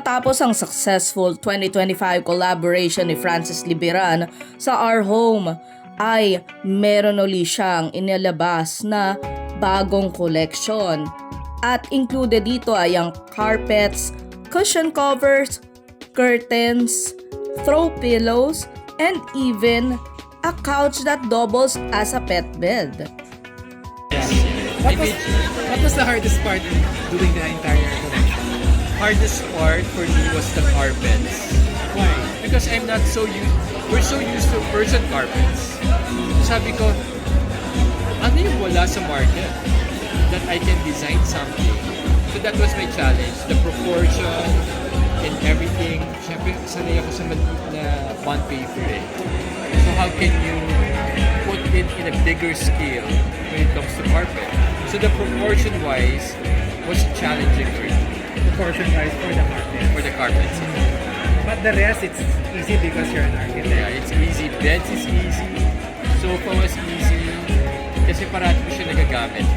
Matapos ang successful 2025 collaboration ni Francis Liberan sa Our Home, ay meron uli siyang inilabas na bagong collection. At included dito ay ang carpets, cushion covers, curtains, throw pillows, and even a couch that doubles as a pet bed. What was the hardest part in doing the entire collection? Hardest part for me was the carpets. Why? Because I'm not so used, we're so used to Persian carpets. Sabi ko, ano yung wala sa market that I can design something? So that was my challenge. The proportion and everything. Siyempre, sanay ako sa maliit na bond paper eh. So how can you put it in a bigger scale when it comes to carpet? So the proportion-wise was challenging for me. Proportion-wise for the carpet. For the carpets. But the rest, it's easy because you're an architect. Yeah, it's easy. Beds is easy. Sofa was easy. Kasi parati ko siya nagagamit.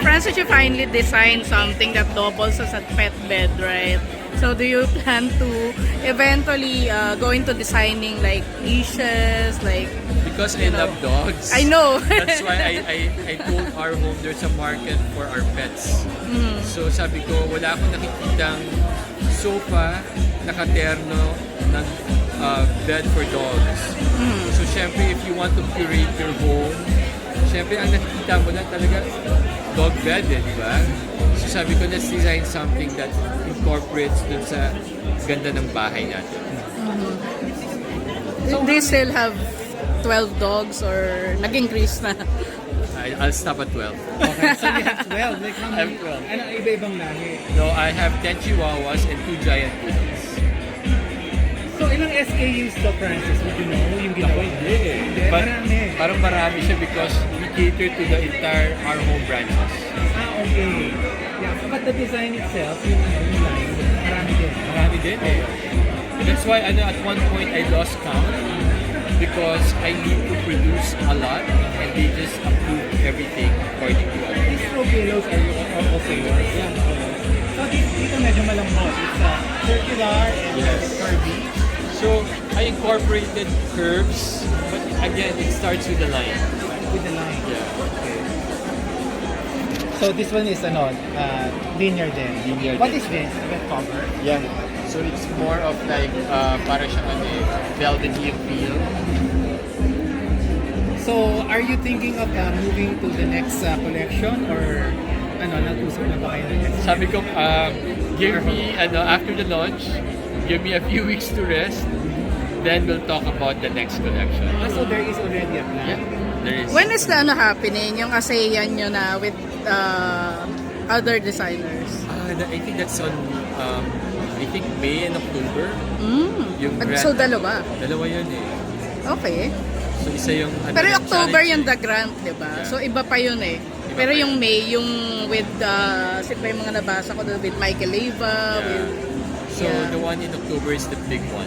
Francis, you finally designed something that doubles as a pet bed, right? So do you plan to eventually go into designing like leashes, like... Because I love dogs. I know. That's why I told Our Home there's a market for our pets. So sabi ko, wala akong nakikitang sofa, nakaterno, ng bed for dogs. So syempre, if you want to curate your home, syempre, ang nakikita mo lang talaga dog bed di ba? So sabi ko, let's design something that incorporates dun sa ganda ng bahay natin. Do you still have 12 dogs or nag-increase na? I'll stop at 12. Okay, so you have 12. Like how I have many? 12. Ano, iba-ibang lahi. No, I have 10 chihuahuas and 2 giant poodles. So ilang SKUs to, Francis? Would you know yung ginawa? Hindi. But Marami. parang marami siya because we cater to the entire Our Home branches. Okay. Yeah, but the design itself, yung line, marami din. Marami din eh. That's why at one point I lost count because I need to produce a lot and they just approve everything according to us. These throw pillows are also yours. Yeah. So dito medyo malambot. It's circular and Yes. curvy. So I incorporated curves, but again it starts with the line. With the line. Yeah. Okay. So this one is linear din. Linear What din. is this? Red cover? Yeah. So it's more of like para siyang velvety feel. So are you thinking of moving to the next collection or nag-usap na ba kayo ng next? Sabi ko, give me after the launch, give me a few weeks to rest. Then we'll talk about the next collection. So there is already a plan? Yeah, there is. When is the happening? Yung ASEAN nyo na with other designers? I think that's on I think May and October. Yung So grant. dalawa? Dalawa yun eh. Okay. So isa yung Pero yung October challenge. yung the grant, di ba? Yeah. So iba pa yun eh. Iba Pero pa yung May, yung with, siyempre yung mga nabasa ko doon with Michael Leyva, Yeah. with... So Yeah. the one in October is the big one.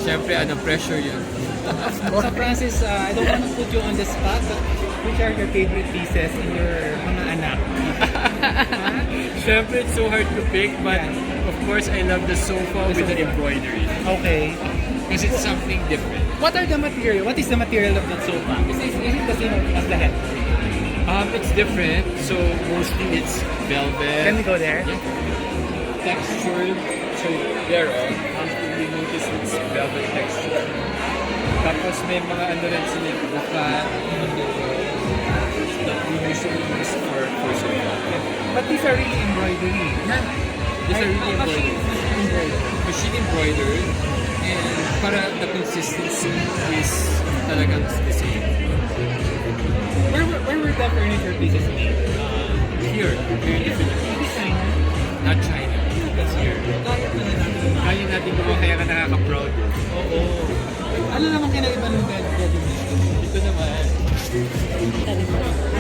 Siyempre, pressure yun. So Francis, I don't want to put you on the spot, but which are your favorite pieces in your mga anak? Siyempre, it's so hard to pick, but of course, I love the sofa with the embroidery. Okay. Because it's something different. What are the material? What is the material of that sofa? Is it the same as the head? It's different. So mostly it's velvet. Can we go there? Yeah. Textured. So there, you notice it's velvet texture. Tapos may mga rin sila buka that we usually use for sofa. But these are really embroidery. Yeah. These are really embroidered. Machine embroidered. And para the consistency is talagang the same. Where were the furniture pieces made? Here in the Philippines. China. Not China. That's here. Kaya natin gawa, kaya ka nakaka-proud. Oo. Ano naman kinaiba ng bed edition? Ito naman.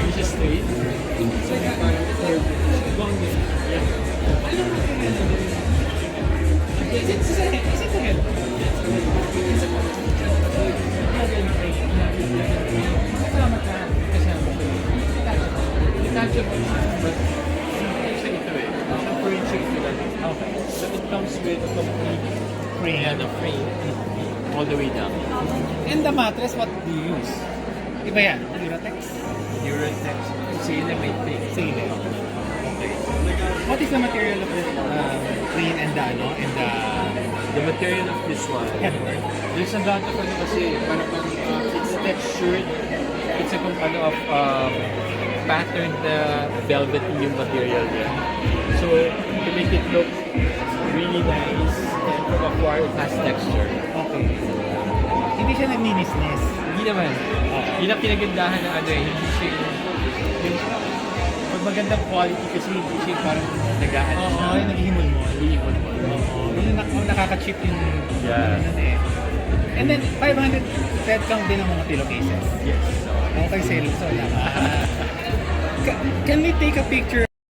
This is straight. So parang Long din. Ano naman kinaiba? Is it the head? Kasama ka. detachable. But siya ito eh. Isang furniture ito lang. Okay. So it comes with complete Frame. yeah, the frame all the way down. And the mattress, what do you use? Iba yan? Duratex? Duretex, Salem, I think. Salem. Okay. What is the material of this crane and the ano? And The material of this one, headboard? there's a lot of ano kasi, parang it's textured. It's a of patterned velvety yung material niya. So to make it look really nice and from afar it has texture. Okay. Hindi siya nagninisnis. Hindi naman. Yun ang kinagandahan ng ano eh. Hindi siya yung pag magandang quality kasi hindi siya parang nagaan Oo, siya. yung naghihimol-mol. Liipon mo. Oo. Yung nakaka-chip yung Yeah. ano eh. And then, 500 thread count din ang mga pillowcases. Yes. Okay, sale. So, yan. Can we take a picture